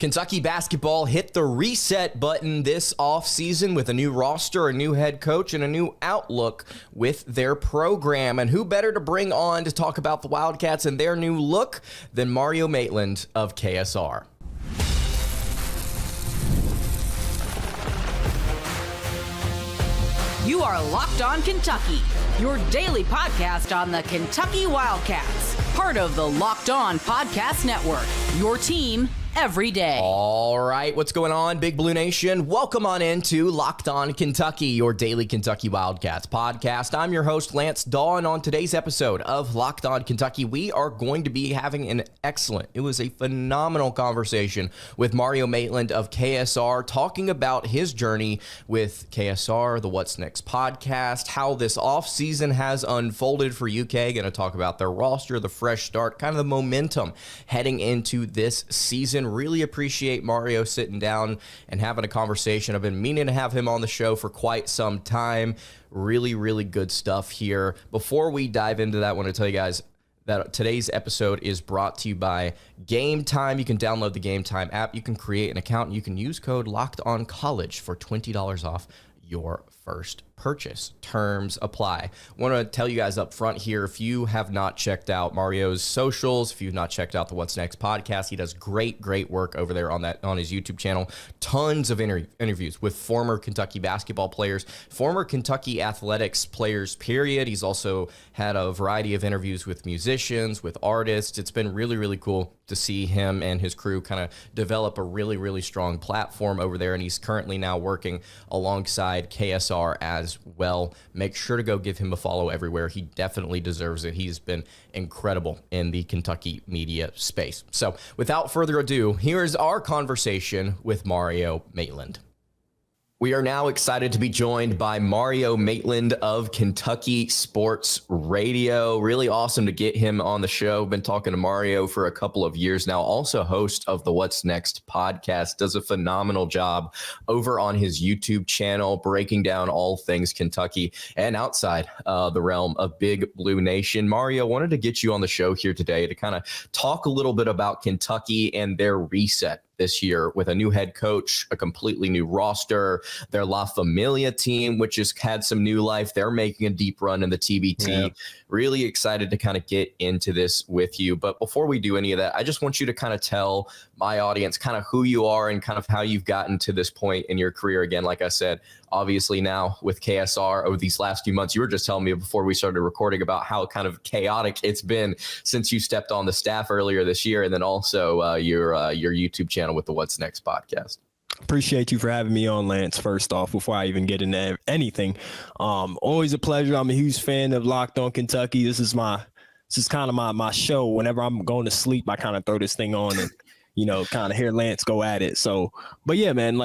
Kentucky basketball hit the reset button this offseason with a new roster, a new head coach, and a new outlook with their program. And who better to bring on to talk about the Wildcats and their new look than Mario Maitland of KSR. You are Locked On Kentucky, your daily podcast on the Kentucky Wildcats, part of the Locked On Podcast Network, your team every day. All right, what's going on, Big Blue Nation? Welcome on into Locked On Kentucky, your daily Kentucky Wildcats podcast. I'm your host, Lance Dawe, and on today's episode of Locked On Kentucky, we are going to be having an excellent, it was a phenomenal conversation with Mario Maitland of KSR, talking about his journey with KSR, the What's Next podcast, how this offseason has unfolded for UK, going to talk about their roster, the fresh start, kind of the momentum heading into this season. Really appreciate Mario sitting down and having a conversation. I've been meaning to have him on the show for quite some time. Really, really good stuff here. Before we dive into that, I want to tell you guys that today's episode is brought to you by Game Time. You can download the Game Time app. You can create an account. And you can use code LOCKEDONCollege for $20 off your first purchase. Terms apply. Want to tell you guys up front here, if you have not checked out Mario's socials, if you've not checked out the What's Next podcast, he does great work over there on his YouTube channel. Tons of interviews with former Kentucky basketball players, former Kentucky athletics players, period. He's also had a variety of interviews with musicians, with artists. It's been really cool to see him and his crew kind of develop a really strong platform over there, and he's currently now working alongside KSR as well. Make sure to go give him a follow everywhere. He definitely deserves it. He's been incredible in the Kentucky media space. So without further ado, here's our conversation with Mario Maitland. We are now excited to be joined by Mario Maitland of Kentucky Sports Radio. Really awesome to get him on the show. Been talking to Mario for a couple of years now. Also host of the What's Next podcast. Does a phenomenal job over on his YouTube channel, breaking down all things Kentucky and outside the realm of Big Blue Nation. Mario, wanted to get you on the show here today to kind of talk a little bit about Kentucky and their reset this year with a new head coach, a completely new roster, their La Familia team, which has had some new life. They're making a deep run in the TBT. Yeah. Really excited to kind of get into this with you. But before we do any of that, I just want you to kind of tell my audience kind of who you are and kind of how you've gotten to this point in your career. Again, like I said, obviously now with KSR over these last few months, you were just telling me before we started recording about how kind of chaotic it's been since you stepped on the staff earlier this year, and then also your YouTube channel with the What's Next podcast. Appreciate you for having me on, Lance, first off, before I even get into anything. Always a pleasure. I'm a huge fan of Locked On Kentucky. This is kind of my show. Whenever I'm going to sleep, I kind of throw this thing on and, kind of hear Lance go at it. So, but yeah, man,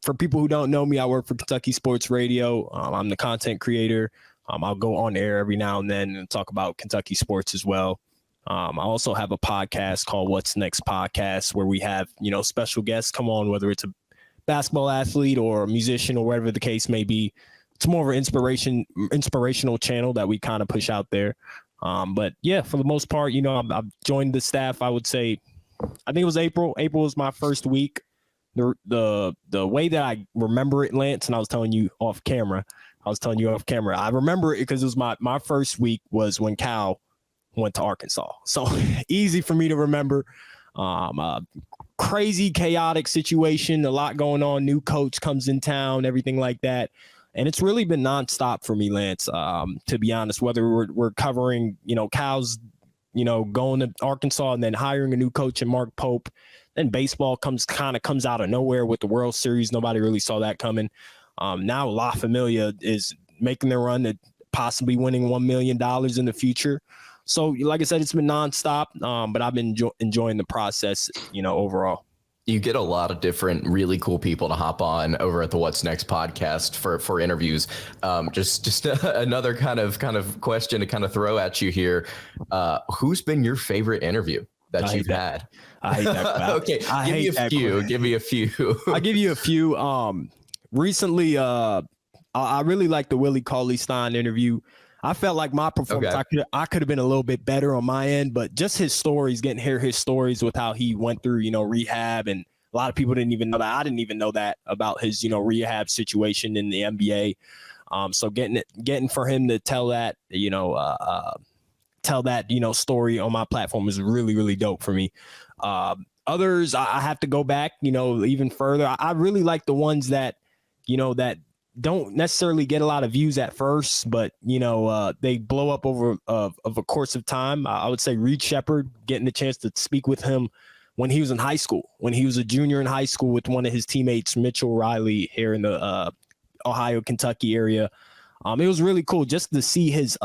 for people who don't know me, I work for Kentucky Sports Radio. I'm the content creator. I'll go on air every now and then and talk about Kentucky sports as well. I also have a podcast called What's Next Podcast, where we have, special guests come on, whether it's a basketball athlete or a musician or whatever the case may be. It's more of an inspirational channel that we kind of push out there. But yeah, for the most part, I've joined the staff, I would say, I think it was April. April was my first week. The way that I remember it, Lance, and I was telling you off camera, I remember it because it was my first week was when Cal went to Arkansas. So easy for me to remember. Crazy, chaotic situation, a lot going on. New coach comes in town, everything like that. And it's really been nonstop for me, Lance, to be honest, whether we're covering, Cal's, going to Arkansas and then hiring a new coach in Mark Pope. Then baseball comes out of nowhere with the World Series. Nobody really saw that coming. Now La Familia is making their run to possibly winning $1 million in the future. So, like I said, it's been nonstop, but I've been enjoying the process, overall. You get a lot of different really cool people to hop on over at the What's Next podcast for interviews. Just another kind of question to kind of throw at you here. Who's been your favorite interview that you've had? I hate that. Okay, give me a few. I'll give you a few. Recently, I really like the Willie Cauley-Stein interview. I felt like my performance, I could have been a little bit better on my end, but just his stories, getting to hear his stories with how he went through, rehab, and a lot of people didn't even know that. I didn't even know that about his, rehab situation in the NBA. So getting for him to tell that, story on my platform is really, really dope for me. Others, I have to go back, even further. I really like the ones that, that don't necessarily get a lot of views at first, but, they blow up over of a course of time. I would say Reed Shepherd, getting the chance to speak with him when he was in high school, when he was a junior in high school with one of his teammates, Mitchell Riley, here in the Ohio, Kentucky area. It was really cool just to see his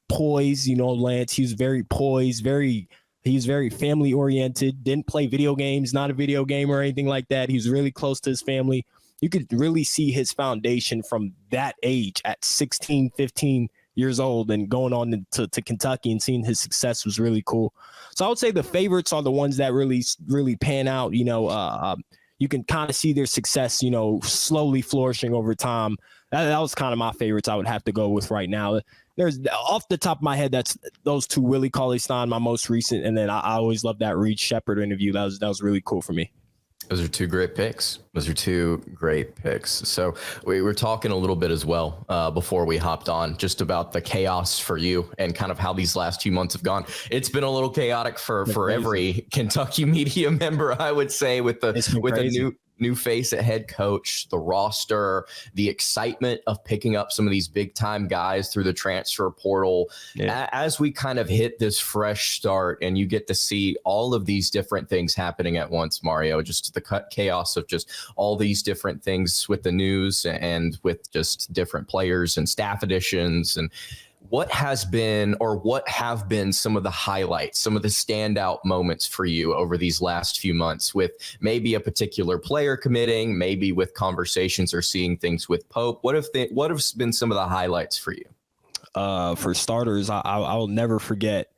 poise, Lance. He was very poised, he was very family oriented, didn't play video games, not a video game or anything like that. He was really close to his family. You could really see his foundation from that age at 16, 15 years old and going on to Kentucky, and seeing his success was really cool. So I would say the favorites are the ones that really, really pan out. You can kind of see their success, slowly flourishing over time. That was kind of my favorites I would have to go with right now. There's, off the top of my head, that's those two, Willie Cauley-Stein, my most recent, and then I always loved that Reed Shepherd interview. That was really cool for me. Those are two great picks. So we were talking a little bit as well before we hopped on, just about the chaos for you and kind of how these last 2 months have gone. It's been a little chaotic for every Kentucky media member, I would say, with a new face at head coach, the roster, the excitement of picking up some of these big time guys through the transfer portal. Yeah. As we kind of hit this fresh start and you get to see all of these different things happening at once, Mario, just the chaos of just all these different things with the news and with just different players and staff additions, and what have been some of the highlights, some of the standout moments for you over these last few months, with maybe a particular player committing, maybe with conversations or seeing things with Pope? What have been some of the highlights for you? For starters, I'll never forget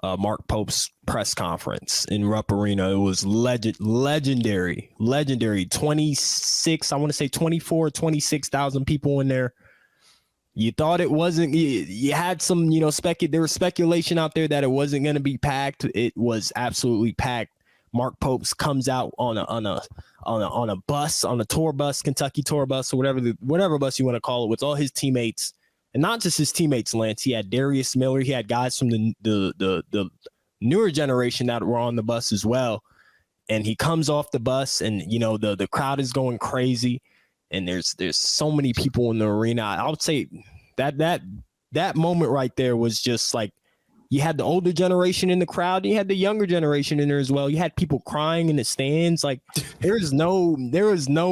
Mark Pope's press conference in Rupp Arena. It was legendary. 26, I want to say 26,000 people in there. You thought it wasn't. You had some, there was speculation out there that it wasn't going to be packed. It was absolutely packed. Mark Popes comes out on a bus, on a tour bus, Kentucky tour bus, or whatever bus you want to call it, with all his teammates, and not just his teammates. Lance, he had Darius Miller. He had guys from the newer generation that were on the bus as well. And he comes off the bus, and the crowd is going crazy. And there's so many people in the arena. I would say that moment right there was just like, you had the older generation in the crowd, and you had the younger generation in there as well. You had people crying in the stands. Like there was no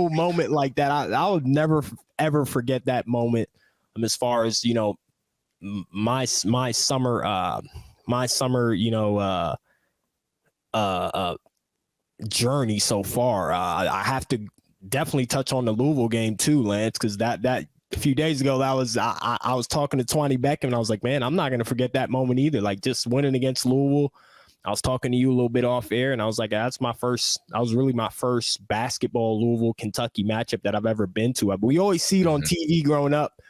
moment like that. I would never ever forget that moment. As far as my summer journey so far. I have to definitely touch on the Louisville game too, Lance, because that a few days ago, that was I was talking to Twani Beckham, and I was like, man, I'm not going to forget that moment either. Like just winning against Louisville. I was talking to you a little bit off air, and I was like, that was really my first basketball Louisville Kentucky matchup that I've ever been to. We always see it on TV growing up,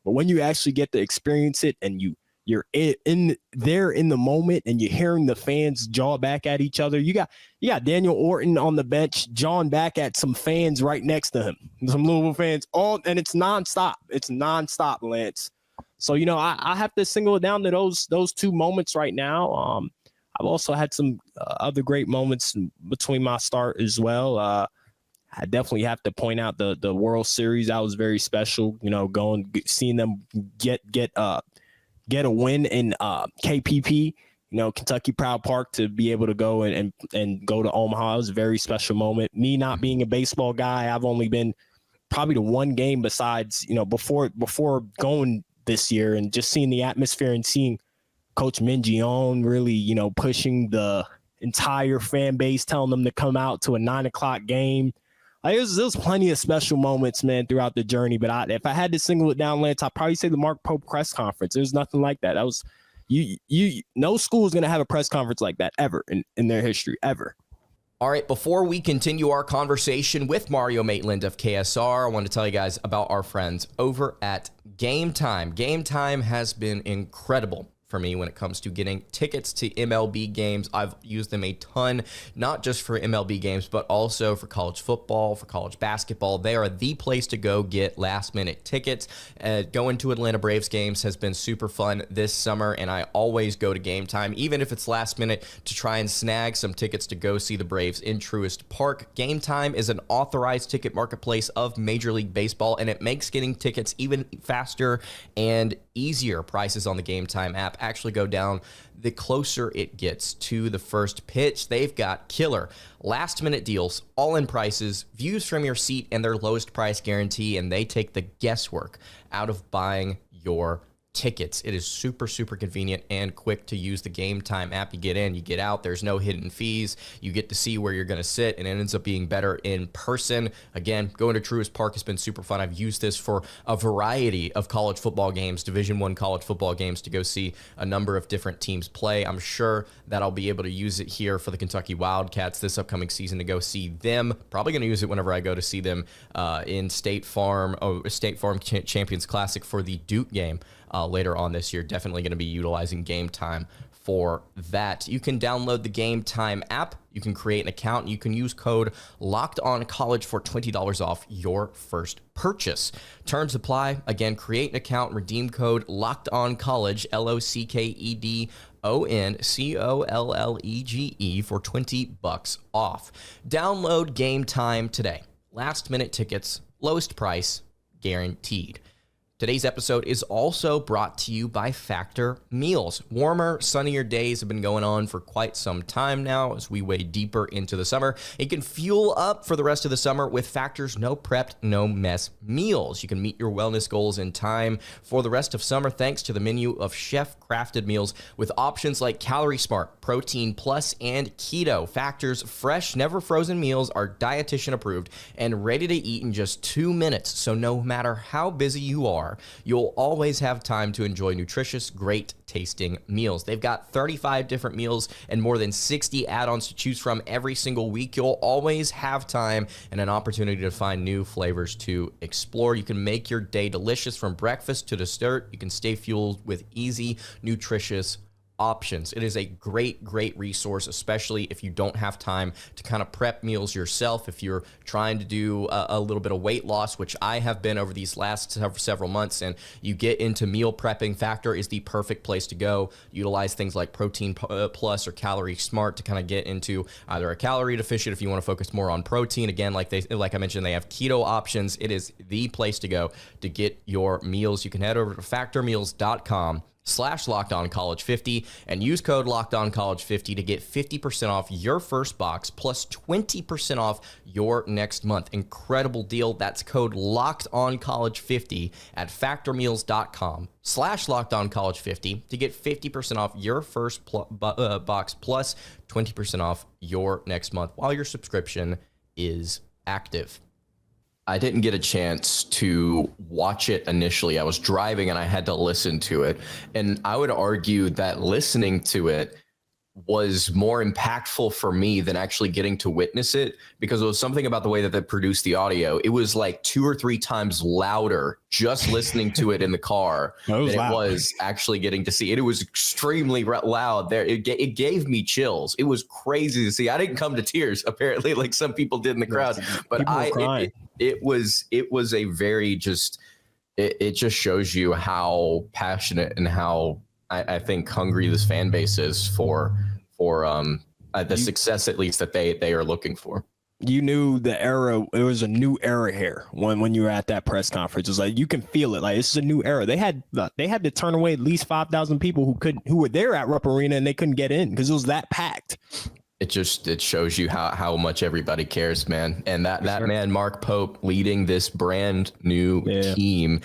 but when you actually get to experience it and you're in the moment and you're hearing the fans jaw back at each other. You got Daniel Orton on the bench, jawing back at some fans right next to him, some Louisville fans, and it's nonstop. It's nonstop, Lance. So, I have to single it down to those two moments right now. I've also had some other great moments between my start as well. I definitely have to point out the World Series. That was very special, seeing them get a win in KPP, Kentucky Proud Park, to be able to go and go to Omaha. It was a very special moment. Me not being a baseball guy, I've only been probably to one game besides, before going this year, and just seeing the atmosphere and seeing Coach Mingione really, pushing the entire fan base, telling them to come out to a 9:00 game. There's plenty of special moments, man, throughout the journey. But if I had to single it down, Lance, I'd probably say the Mark Pope press conference. There's nothing like that. That was no school is going to have a press conference like that ever in their history, ever. All right, before we continue our conversation with Mario Maitland of KSR, I want to tell you guys about our friends over at Game Time. Game Time has been incredible for me when it comes to getting tickets to MLB games. I've used them a ton, not just for MLB games, but also for college football, for college basketball. They are the place to go get last-minute tickets. Going to Atlanta Braves games has been super fun this summer, and I always go to Game Time, even if it's last minute, to try and snag some tickets to go see the Braves in Truist Park. Game Time is an authorized ticket marketplace of Major League Baseball, and it makes getting tickets even faster and easier. Prices on the Game Time app actually go down the closer it gets to the first pitch. They've got killer last minute deals, all in prices, views from your seat, and their lowest price guarantee, and they take the guesswork out of buying your tickets. It is super, super convenient and quick to use the Game Time app. You get in, you get out. There's no hidden fees. You get to see where you're going to sit, and it ends up being better in person. Again, going to Truist Park has been super fun. I've used this for a variety of college football games, Division I college football games, to go see a number of different teams play. I'm sure that I'll be able to use it here for the Kentucky Wildcats this upcoming season to go see them. Probably going to use it whenever I go to see them in State Farm Champions Classic for the Duke game. Later on this year. Definitely going to be utilizing Game Time for that. You can download the Game Time app. You can create an account. And you can use code LOCKEDONCollege for $20 off your first purchase. Terms apply. Again, create an account, redeem code LOCKEDONCollege, LOCKEDONCOLLEGE for $20 off. Download Game Time today. Last minute tickets, lowest price, guaranteed. Today's episode is also brought to you by Factor Meals. Warmer, sunnier days have been going on for quite some time now as we wade deeper into the summer. You can fuel up for the rest of the summer with Factor's no prepped, no mess meals. You can meet your wellness goals in time for the rest of summer thanks to the menu of chef-crafted meals with options like Calorie Smart, Protein Plus, and Keto. Factor's fresh, never frozen meals are dietitian approved and ready to eat in just 2 minutes. So no matter how busy you are, you'll always have time to enjoy nutritious, great tasting meals. They've got 35 different meals and more than 60 add-ons to choose from every single week. You'll always have time and an opportunity to find new flavors to explore. You can make your day delicious from breakfast to dessert. You can stay fueled with easy, nutritious options. It is a great, great resource, especially if you don't have time to kind of prep meals yourself. If you're trying to do a little bit of weight loss, which I have been over these last several months, and you get into meal prepping, Factor is the perfect place to go. Utilize things like Protein Plus or Calorie Smart to kind of get into either a calorie deficient if you want to focus more on protein. Again, like I mentioned, they have keto options. It is the place to go to get your meals. You can head over to factormeals.com/LockedOnCollege50 and use code LockedOnCollege50 to get 50% off your first box plus 20% off your next month. Incredible deal. That's code LockedOnCollege50 at factormeals.com/LockedOnCollege50 to get 50% off your first box plus 20% off your next month while your subscription is active. I didn't get a chance to watch it initially. I was driving and I had to listen to it. And I would argue that listening to it was more impactful for me than actually getting to witness it, because it was something about the way that they produced the audio. It was like 2 or 3 times louder just listening to it in the car than it was actually getting to see it. It was extremely loud there. It gave me chills. It was crazy to see. I didn't come to tears, apparently, like some people did in the crowd, but it was a very it just shows you how passionate and how I think hungry this fan base is for the success, at least, that they are looking for. You knew the era. It was a new era here when you were at that press conference. It was like you can feel it. Like, this is a new era. They had to turn away at least 5,000 people who were there at Rupp Arena, and they couldn't get in because it was that packed. It shows you how much everybody cares, man. And that man, Mark Pope, leading this brand new team.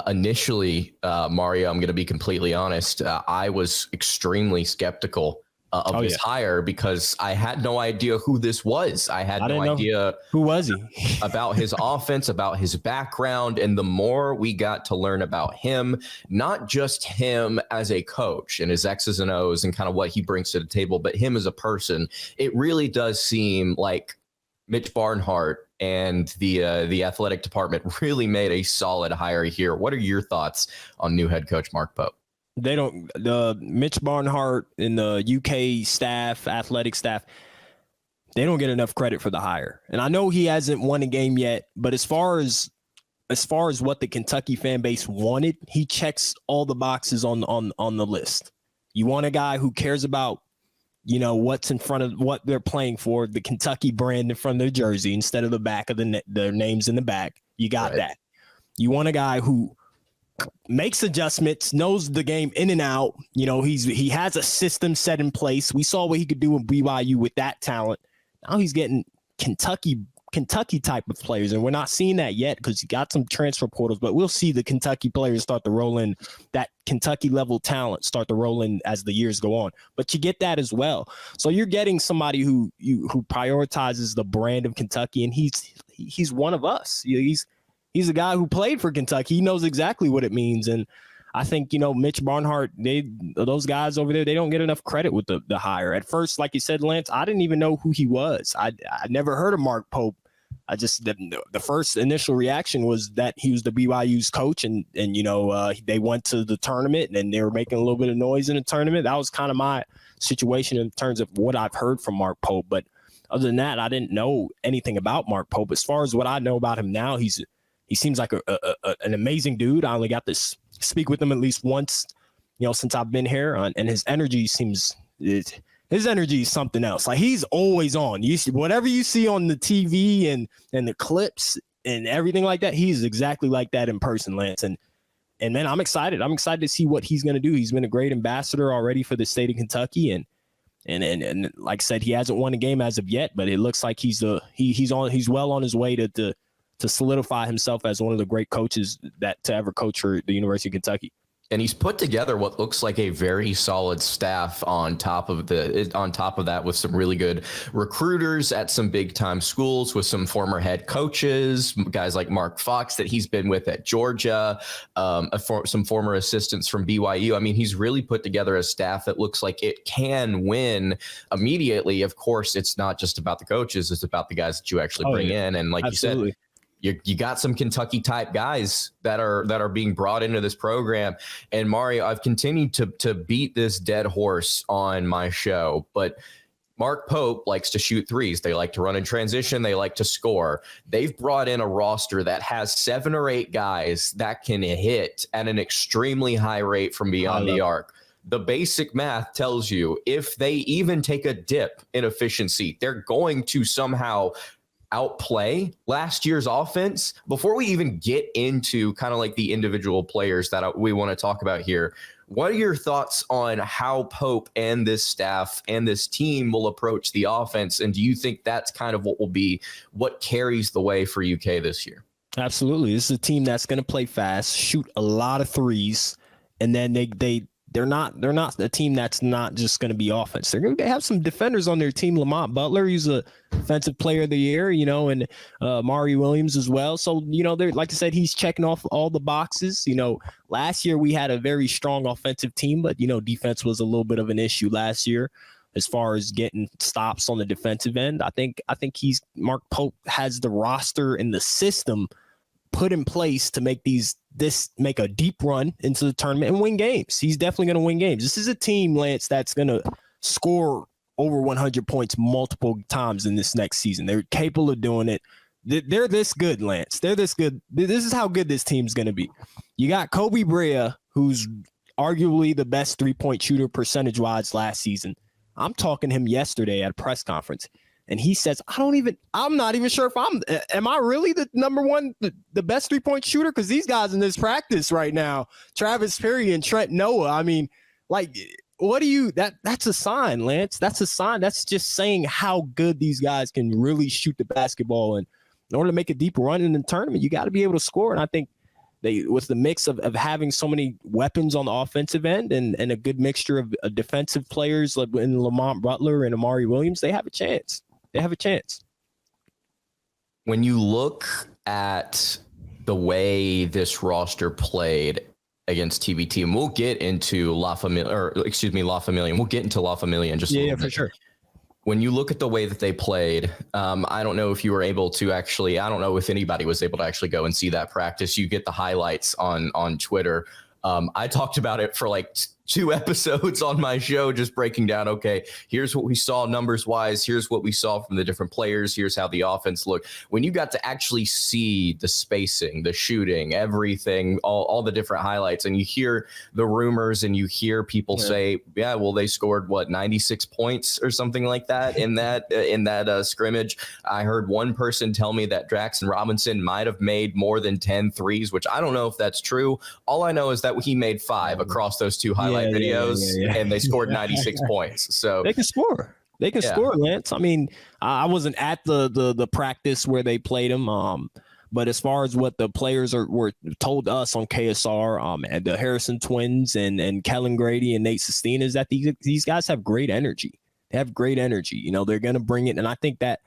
Initially, Mario, I'm going to be completely honest. I was extremely skeptical of this hire, because I had no idea who this was. I had no idea who was he about his offense, about his background. And the more we got to learn about him, not just him as a coach and his X's and O's and kind of what he brings to the table, but him as a person, it really does seem like Mitch Barnhart and the athletic department really made a solid hire here. What are your thoughts on new head coach Mark Pope? The Mitch Barnhart and the UK staff, athletic staff, they don't get enough credit for the hire. And I know he hasn't won a game yet, but as far as what the Kentucky fan base wanted, he checks all the boxes on the list. You want a guy who cares about, what's in front of what they're playing for, the Kentucky brand in front of their jersey instead of the back of their names in the back. You got that. You want a guy who makes adjustments, knows the game in and out. He has a system set in place. We saw what he could do in BYU with that talent. Now he's getting Kentucky type of players, and we're not seeing that yet because he got some transfer portals, but we'll see the Kentucky players start to roll in, that Kentucky level talent start to roll in as the years go on. But you get that as well. So you're getting somebody who prioritizes the brand of Kentucky, and he's one of us. He's a guy who played for Kentucky. He knows exactly what it means. And I think, Mitch Barnhart, those guys over there, they don't get enough credit with the hire. At first, like you said, Lance, I didn't even know who he was. I never heard of Mark Pope. The first initial reaction was that he was the BYU's coach, and they went to the tournament and they were making a little bit of noise in the tournament. That was kind of my situation in terms of what I've heard from Mark Pope. But other than that, I didn't know anything about Mark Pope. As far as what I know about him now, he seems like an amazing dude. I only got to speak with him at least once, since I've been here, and his energy his energy is something else. Like, he's always on. You see, whatever you see on the TV and the clips and everything like that, he's exactly like that in person, Lance. And man, I'm excited. I'm excited to see what he's going to do. He's been a great ambassador already for the state of Kentucky, and like I said, he hasn't won a game as of yet, but it looks like he's well on his way to solidify himself as one of the great coaches to ever coach for the University of Kentucky. And he's put together what looks like a very solid staff on top of that, with some really good recruiters at some big time schools, with some former head coaches, guys like Mark Fox that he's been with at Georgia, some former assistants from BYU. I mean, he's really put together a staff that looks like it can win immediately. Of course, it's not just about the coaches. It's about the guys that you actually bring in. And like Absolutely. you said, you got some Kentucky type guys that are being brought into this program. And Mario, I've continued to beat this dead horse on my show, but Mark Pope likes to shoot threes. They like to run in transition. They like to score. They've brought in a roster that has 7 or 8 guys that can hit at an extremely high rate from beyond the arc. The basic math tells you if they even take a dip in efficiency, they're going to somehow outplay last year's offense. Before we even get into kind of like the individual players that we want to talk about here, what are your thoughts on how Pope and this staff and this team will approach the offense? And do you think that's kind of what carries the way for UK this year? Absolutely. This is a team that's going to play fast, shoot a lot of threes, and then they're not a team that's not just going to be offense. They're going to have some defenders on their team. Lamont Butler, he's a defensive player of the year, and Mario Williams as well. So, they're, like I said, he's checking off all the boxes. Last year we had a very strong offensive team, but, defense was a little bit of an issue last year as far as getting stops on the defensive end. I think Mark Pope has the roster and the system put in place to make make a deep run into the tournament and win games. He's definitely going to win games. This is a team, Lance, that's going to score over 100 points multiple times in this next season. They're capable of doing it. They're this good, Lance. They're this good. This is how good this team's going to be. You got Kobe Brea, who's arguably the best 3-point shooter percentage-wise last season. I'm talking to him yesterday at a press conference. And he says, I'm not even sure if am I really the number one, the best 3-point shooter? Because these guys in this practice right now, Travis Perry and Trent Noah, I mean, like, that's a sign, Lance. That's a sign. That's just saying how good these guys can really shoot the basketball. And in order to make a deep run in the tournament, you got to be able to score. And I think with the mix of having so many weapons on the offensive end and a good mixture of defensive players like in Lamont Butler and Amari Williams, they have a chance. When you look at the way this roster played against TBT, and we'll get into La Familia, and we'll get into La Familia in just a little bit. For sure. When you look at the way that they played, I don't know if you were able to actually, I don't know if anybody was able to actually go and see that practice. You get the highlights on Twitter. I talked about it for like 2 episodes on my show, just breaking down, okay, here's what we saw numbers wise. Here's what we saw from the different players. Here's how the offense looked. When you got to actually see the spacing, the shooting, everything, all the different highlights, and you hear the rumors and you hear people say, yeah, well, they scored 96 points or something like that in that scrimmage. I heard one person tell me that Jackson Robinson might have made more than 10 threes, which I don't know if that's true. All I know is that he made 5 across those 2 highlight videos, and they scored 96 points. So they can score. They can score, Lance. I mean, I wasn't at the practice where they played him, but as far as what the players were told us on KSR, and the Harrison twins and Kellen Grady and Nate Sestina, is that these guys have great energy. They have great energy. You know, they're going to bring it, and I think that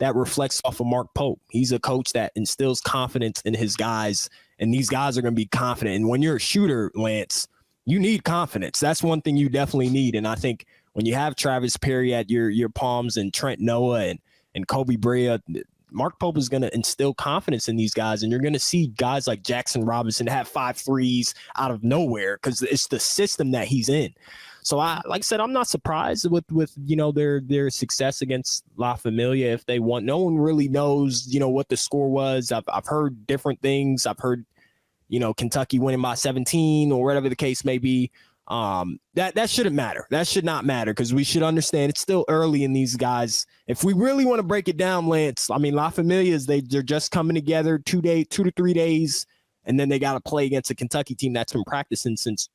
reflects off of Mark Pope. He's a coach that instills confidence in his guys, and these guys are going to be confident. And when you're a shooter, Lance, you need confidence. That's one thing you definitely need. And I think when you have Travis Perry at your palms and Trent Noah and Kobe Brea, Mark Pope is going to instill confidence in these guys. And you're going to see guys like Jackson Robinson have 5 threes out of nowhere because it's the system that he's in. So like I said, I'm not surprised with their success against La Familia. If they won, no one really knows, what the score was. I've heard different things. I've heard, Kentucky winning by 17 or whatever the case may be. That shouldn't matter. That should not matter because we should understand it's still early in these guys. If we really want to break it down, Lance, I mean, La Familia they're just coming together 2 to 3 days, and then they got to play against a Kentucky team that's been practicing since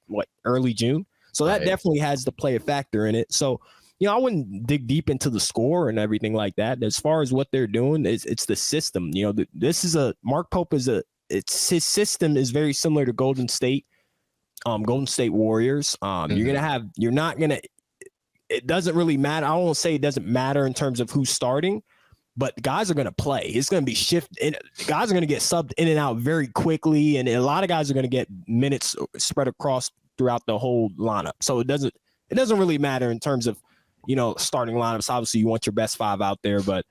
early June. So that definitely has to play a factor in it. So, I wouldn't dig deep into the score and everything like that. As far as what they're doing, it's the system. This is Mark Pope his system is very similar to Golden State Warriors. It doesn't really matter. I won't say it doesn't matter in terms of who's starting, but guys are going to play. It's going to be shifted. Guys are going to get subbed in and out very quickly, and a lot of guys are going to get minutes spread across throughout the whole lineup. So it doesn't really matter in terms of, starting lineups. Obviously you want your best 5 out there, but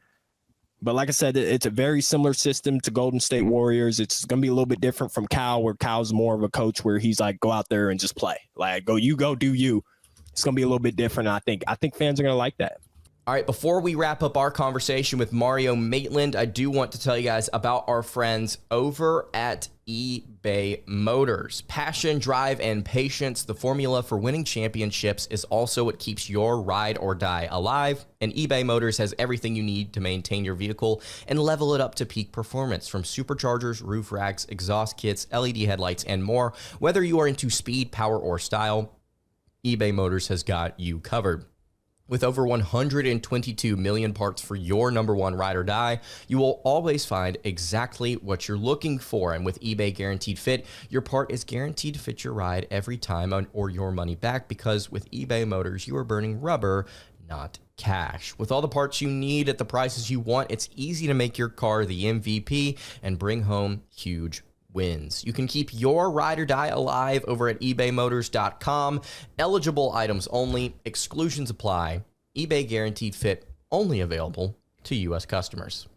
like I said, it's a very similar system to Golden State Warriors. It's going to be a little bit different from Cal, where Cal's more of a coach where he's like, go out there and just play. Like, do you. It's going to be a little bit different. I think fans are going to like that. All right, before we wrap up our conversation with Mario Maitland, I do want to tell you guys about our friends over at eBay Motors. Passion, drive, and patience, the formula for winning championships, is also what keeps your ride or die alive. And eBay Motors has everything you need to maintain your vehicle and level it up to peak performance, from superchargers, roof racks, exhaust kits, LED headlights, and more. Whether you are into speed, power, or style, eBay Motors has got you covered. With over 122 million parts for your number one ride or die, you will always find exactly what you're looking for. And with eBay Guaranteed Fit, your part is guaranteed to fit your ride every time or your money back, because with eBay Motors, you are burning rubber, not cash. With all the parts you need at the prices you want, it's easy to make your car the MVP and bring home huge wins. You can keep your ride or die alive over at ebaymotors.com. Eligible items only. Exclusions apply. eBay Guaranteed Fit only available to U.S. customers.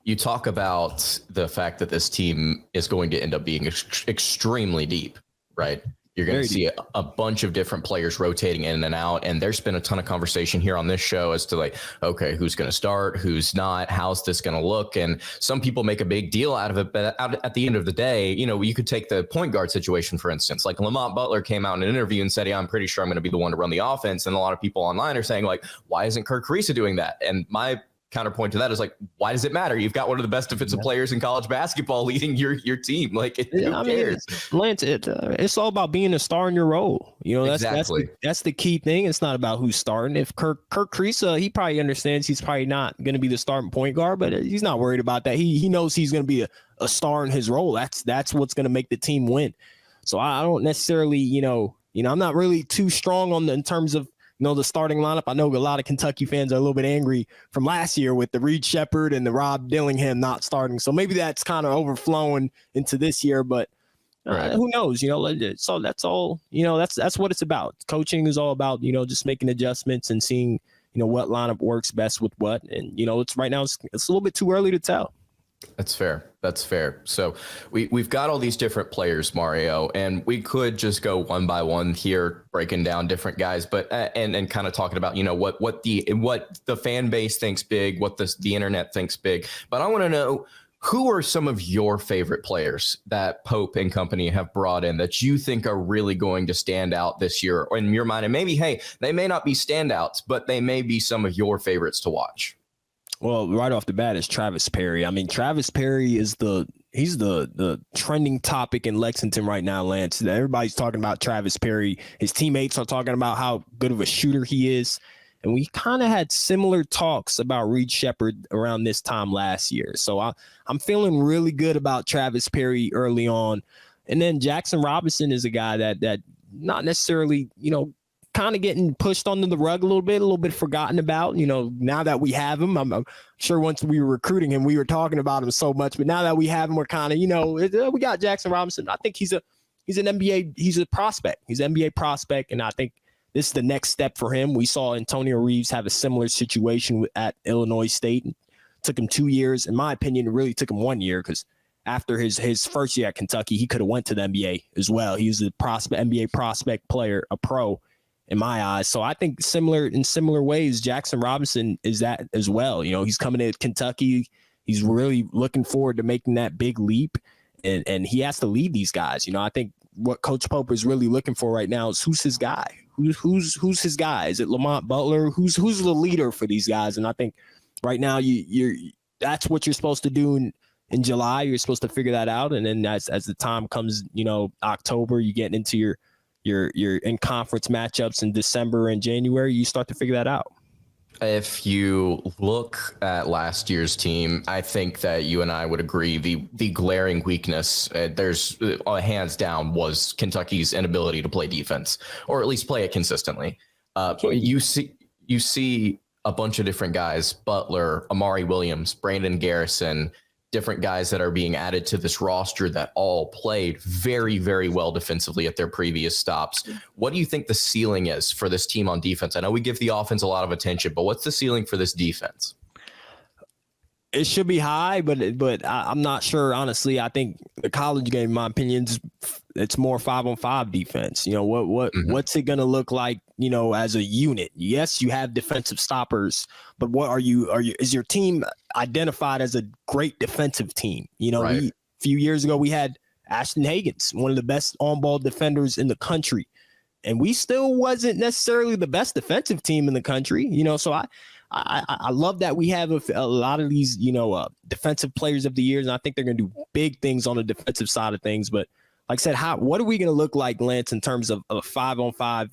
You talk about the fact that this team is going to end up being extremely deep, right? You're going to see a bunch of different players rotating in and out. And there's been a ton of conversation here on this show as to okay, who's going to start, who's not, how's this going to look? And some people make a big deal out of it. But at the end of the day, you could take the point guard situation, for instance. Like Lamont Butler came out in an interview and said, I'm pretty sure I'm going to be the one to run the offense. And a lot of people online are saying, why isn't Kirk Carissa doing that? And my counterpoint to that is like, why does it matter? You've got one of the best defensive players in college basketball leading your team. Like, who cares? Lance, it's all about being a star in your role. You know, Exactly. that's the key thing. It's not about who's starting. If Kirk Kriisa, he probably understands he's probably not going to be the starting point guard, but he's not worried about that. He knows he's going to be a star in his role. That's what's going to make the team win. So I don't necessarily, I'm not really too strong in terms of, the starting lineup. I know a lot of Kentucky fans are a little bit angry from last year with the Reed Shepherd and the Rob Dillingham not starting. So maybe that's kind of overflowing into this year, but who knows, so that's all, that's what it's about. Coaching is all about, just making adjustments and seeing, what lineup works best with what. And, it's right now, it's a little bit too early to tell. That's fair. So we've got all these different players, Mario, and we could just go one by one here, breaking down different guys, but and kind of talking about, what the fan base thinks big, what the internet thinks big. But I want to know, who are some of your favorite players that Pope and company have brought in that you think are really going to stand out this year in your mind? And maybe, hey, they may not be standouts, but they may be some of your favorites to watch. Well, right off the bat is Travis Perry. I mean, Travis Perry is he's the trending topic in Lexington right now, Lance. Everybody's talking about Travis Perry. His teammates are talking about how good of a shooter he is. And we kind of had similar talks about Reed Shepherd around this time last year. So I'm feeling really good about Travis Perry early on. And then Jackson Robinson is a guy that not necessarily, kind of getting pushed under the rug a little bit forgotten about, now that we have him. I'm sure once we were recruiting him, we were talking about him so much, but now that we have him, we're kind of, we got Jackson Robinson. I think he's an NBA, he's a prospect. He's an NBA prospect. And I think this is the next step for him. We saw Antonio Reeves have a similar situation at Illinois State. It took him 2 years. In my opinion, it really took him 1 year because after his first year at Kentucky, he could have went to the NBA as well. He was a NBA prospect player, a pro, in my eyes. So I think in similar ways, Jackson Robinson is that as well. He's coming to Kentucky. He's really looking forward to making that big leap, and he has to lead these guys. I think what Coach Pope is really looking for right now is who's his guy. Who's his guy? Is it Lamont Butler? Who's the leader for these guys? And I think right now that's what you're supposed to do in July. You're supposed to figure that out, and then as the time comes, October, you get into your in conference matchups in December and January, you start to figure that out. If you look at last year's team, I think that you and I would agree the glaring weakness, there's hands down, was Kentucky's inability to play defense, or at least play it consistently. You see a bunch of different guys, Butler, Amari Williams, Brandon Garrison, different guys that are being added to this roster that all played very, very well defensively at their previous stops. What do you think the ceiling is for this team on defense? I know we give the offense a lot of attention, but what's the ceiling for this defense? It should be high, but I'm not sure. Honestly, I think the college game, in my opinion, it's more 5-on-5 defense. What's it going to look like, as a unit? Yes, you have defensive stoppers, but what is your team identified as a great defensive team? Right. A few years ago, we had Ashton Hagans, one of the best on-ball defenders in the country, and we still wasn't necessarily the best defensive team in the country. So I love that we have a lot of these, defensive players of the years, and I think they're going to do big things on the defensive side of things. But like I said, what are we going to look like, Lance, in terms of a 5-on-5,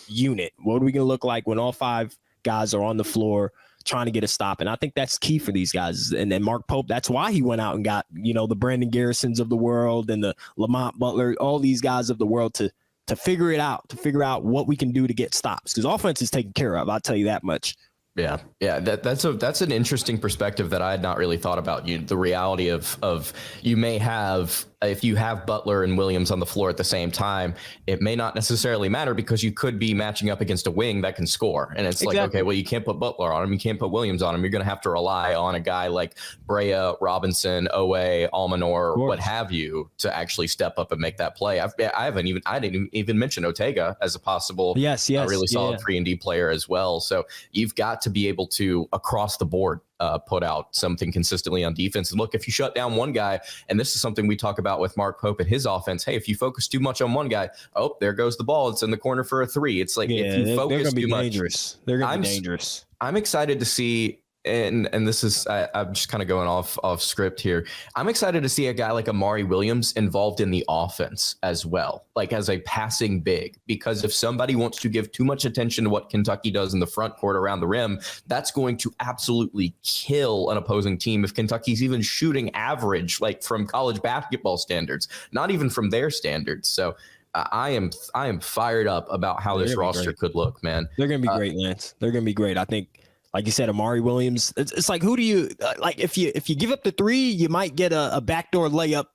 unit? What are we going to look like when all 5 guys are on the floor trying to get a stop? And I think that's key for these guys. And then Mark Pope, that's why he went out and got, the Brandon Garrisons of the world and the Lamont Butler, all these guys of the world to figure it out, to figure out what we can do to get stops. Because offense is taken care of, I'll tell you that much. Yeah. That's an interesting perspective that I had not really thought about. The reality of you may have, if you have Butler and Williams on the floor at the same time, it may not necessarily matter because you could be matching up against a wing that can score. And it's like, okay, well, you can't put Butler on him. You can't put Williams on him. You're going to have to rely on a guy like Brea, Robinson, Owe, Almanor, what have you, to actually step up and make that play. I didn't even mention Ortega as a possible, really solid 3-and-D player as well. So you've got to be able to, across the board, put out something consistently on defense. And look, if you shut down one guy, and this is something we talk about with Mark Pope and his offense, hey, if you focus too much on one guy, oh, there goes the ball. It's in the corner for a 3. It's like, if you focus too much, they're going to be dangerous. I'm excited to see And this is I'm just kind of going off script here. I'm excited to see a guy like Amari Williams involved in the offense as well, like as a passing big, because if somebody wants to give too much attention to what Kentucky does in the front court around the rim, that's going to absolutely kill an opposing team. If Kentucky's even shooting average, like from college basketball standards, not even from their standards. So I am fired up about how this roster could look, man. They're going to be great, Lance. They're going to be great. I think, like you said, Amari Williams, it's like, who do you like? If you give up the three, you might get a backdoor layup,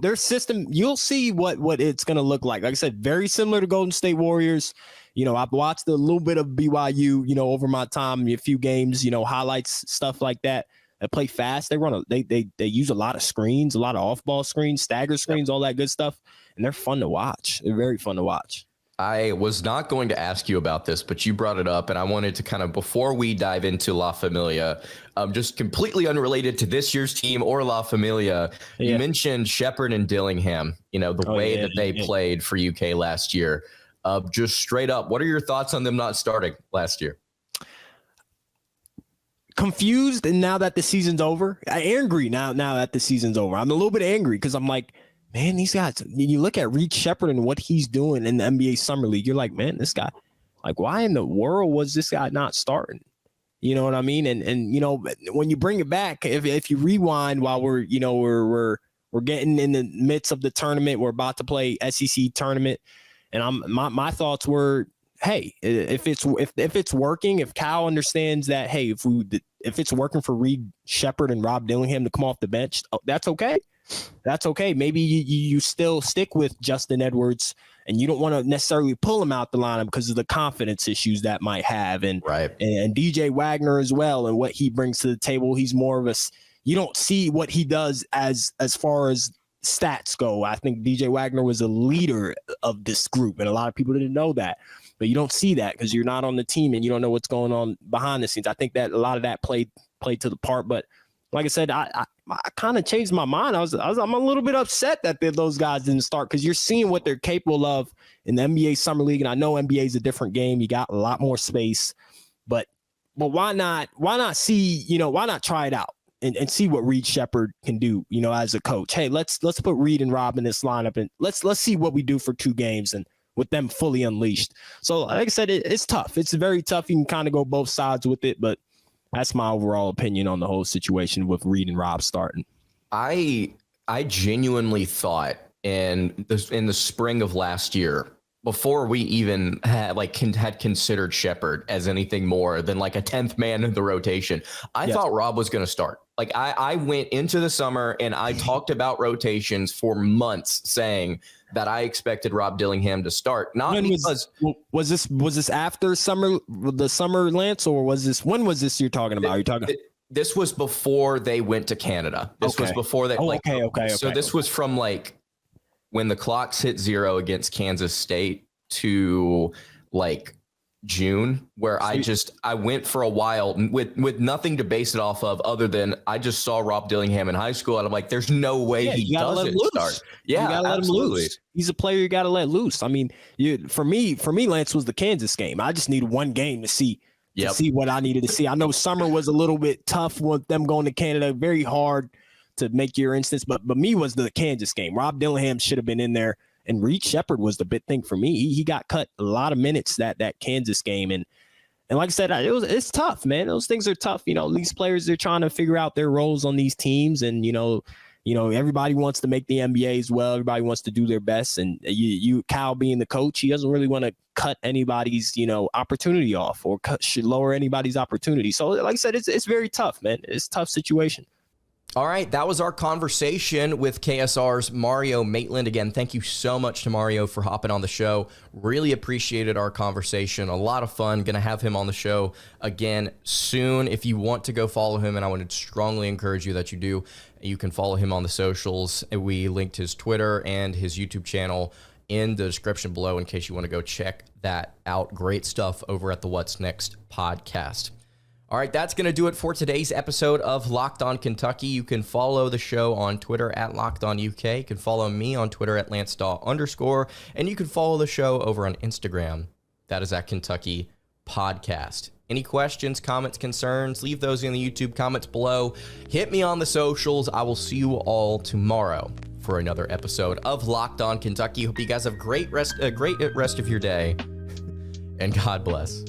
their system, you'll see what it's going to look like. Like I said, very similar to Golden State Warriors. I've watched a little bit of BYU, over my time, a few games, highlights, stuff like that. They play fast. They use a lot of screens, a lot of off-ball screens, stagger screens, all that good stuff. And they're fun to watch. They're very fun to watch. I was not going to ask you about this, but you brought it up, and I wanted to kind of, before we dive into La Familia, just completely unrelated to this year's team or La Familia, you mentioned Shepherd and Dillingham, the way that they played for UK last year. Just straight up, what are your thoughts on them not starting last year? Confused, and now that the season's over, angry now that the season's over. I'm a little bit angry because I'm like, man, these guys, you look at Reed Shepherd and what he's doing in the NBA Summer League, you're like, man, this guy, like, why in the world was this guy not starting? You know what I mean? And when you bring it back, if you rewind while we're getting in the midst of the tournament, we're about to play SEC tournament, and my thoughts were, hey, if it's working, if Cal understands that, hey, if it's working for Reed Shepherd and Rob Dillingham to come off the bench, that's okay. That's okay. Maybe you still stick with Justin Edwards, and you don't want to necessarily pull him out the lineup because of the confidence issues that might have, and DJ Wagner as well, and what he brings to the table. He's more of you don't see what he does as far as stats go. I think DJ Wagner was a leader of this group, and a lot of people didn't know that. But you don't see that because you're not on the team and you don't know what's going on behind the scenes. I think that a lot of that played to the part. But like I said, I kind of changed my mind. I'm a little bit upset that those guys didn't start, because you're seeing what they're capable of in the NBA Summer League. And I know NBA is a different game. You got a lot more space. But why not see, why not try it out and see what Reed Shepherd can do, as a coach? Hey, let's put Reed and Rob in this lineup, and let's see what we do for 2 games and with them fully unleashed. So like I said, it's tough. It's very tough. You can kind of go both sides with it, but that's my overall opinion on the whole situation with Reed and Rob starting. I genuinely thought in the spring of last year, before we even had considered Shepherd as anything more than like a 10th man in the rotation, I thought Rob was going to start. Like I went into the summer and I talked about rotations for months, saying that I expected Rob Dillingham to start. Was this after the summer, Lance, or when was this you're talking about? This was before they went to Canada. This was before they. Okay. So this was from like when the clocks hit 0 against Kansas State to like June, where I went for a while with nothing to base it off of other than I just saw Rob Dillingham in high school and I'm like, there's no way he doesn't start. Yeah, you gotta absolutely. Let him loose. He's a player you gotta let loose. I mean, for me, Lance was the Kansas game. I just needed one game to see what I needed to see. I know summer was a little bit tough with them going to Canada, very hard to make your instance, but me was the Kansas game. Rob Dillingham should have been in there. And Reed Shepherd was the big thing for me. He got cut a lot of minutes that Kansas game. And like I said, it's tough, man. Those things are tough. These players, they're trying to figure out their roles on these teams. And, everybody wants to make the NBA as well. Everybody wants to do their best. And Cal being the coach, he doesn't really want to cut anybody's, opportunity off or should lower anybody's opportunity. So like I said, it's very tough, man. It's a tough situation. All right, that was our conversation with KSR's Mario Maitland. Again, thank you so much to Mario for hopping on the show. Really appreciated our conversation. A lot of fun. Going to have him on the show again soon. If you want to go follow him, and I would strongly encourage you that you do, you can follow him on the socials. We linked his Twitter and his YouTube channel in the description below in case you want to go check that out. Great stuff over at the What's Next podcast. All right, that's going to do it for today's episode of Locked On Kentucky. You can follow the show on Twitter at Locked On UK. You can follow me on Twitter at LanceDawe_, and you can follow the show over on Instagram. That is at Kentucky Podcast. Any questions, comments, concerns, leave those in the YouTube comments below. Hit me on the socials. I will see you all tomorrow for another episode of Locked On Kentucky. Hope you guys have a great rest of your day, and God bless.